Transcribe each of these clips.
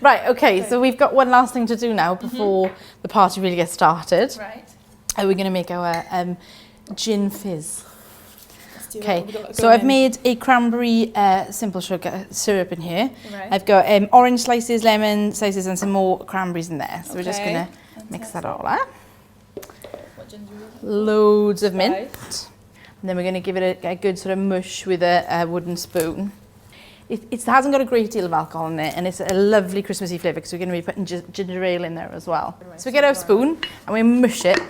Right, okay, so we've got one last thing to do now before the party really gets started. Right. We're going to make our gin fizz. Let's do Okay, it. so I've made a cranberry simple sugar syrup in here. Right. I've got orange slices, lemon slices, and some more cranberries in there. So we're just going to mix that all up. What ginger is it? Loads of mint. Right. And then we're going to give it a good sort of mush with a wooden spoon. It hasn't got a great deal of alcohol in it, and it's a lovely Christmassy flavour because we're going to be putting ginger ale in there as well. So we get our spoon and we mush it.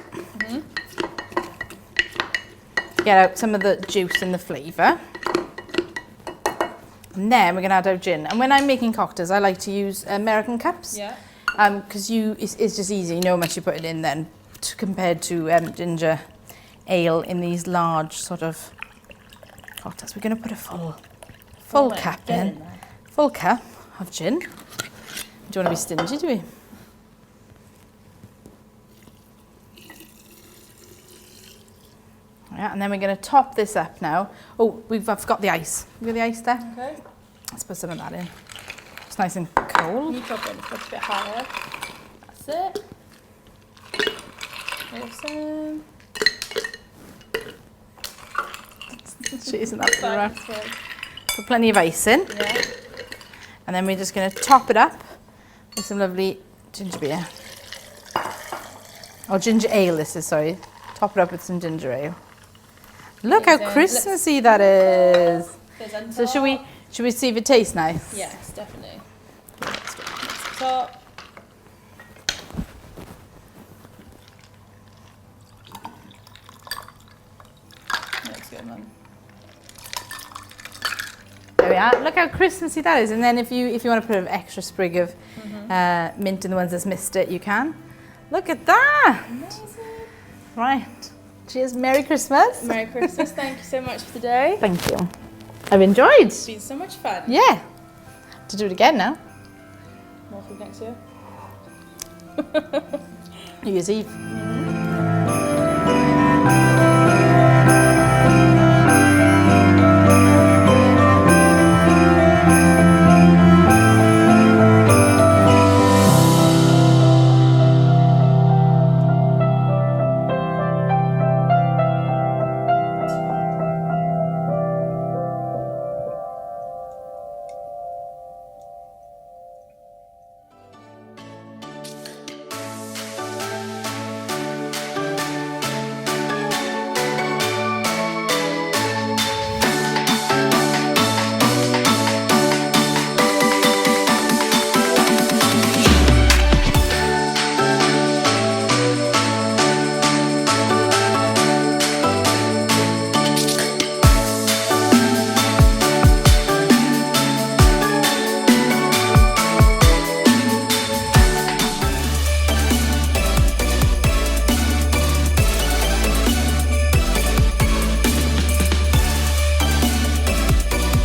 Get out some of the juice and the flavour. And then we're going to add our gin. And when I'm making cocktails, I like to use American cups. Yeah. Because it's just easy, you know how much you put it in then, compared to ginger ale in these large sort of cocktails. We're going to put a full cup in. Full cup of gin. Don't want to be stingy, do we? Yeah, and then we're going to top this up now. Oh, I've got the ice. You got the ice there? Okay. Let's put some of that in. It's nice and cold. You drop it a bit higher. That's it. Awesome. Isn't that Fine, for fine. Put plenty of ice in. Yeah. And then we're just going to top it up with some lovely ginger beer. Or ginger ale, this is, sorry. Top it up with some ginger ale. Look how Christmassy that is. So should we see if it tastes nice? Yes, definitely. Let's get it next to the top. Looks good, man. There we are. Look how Christmassy that is. And then if you want to put an extra sprig of mint in the ones that's missed it, you can. Look at that. Amazing. Right. Cheers. Merry Christmas. Merry Christmas. Thank you so much for today. Thank you. I've enjoyed. It's been so much fun. Yeah. To do it again now. More food next year. New Year's Eve.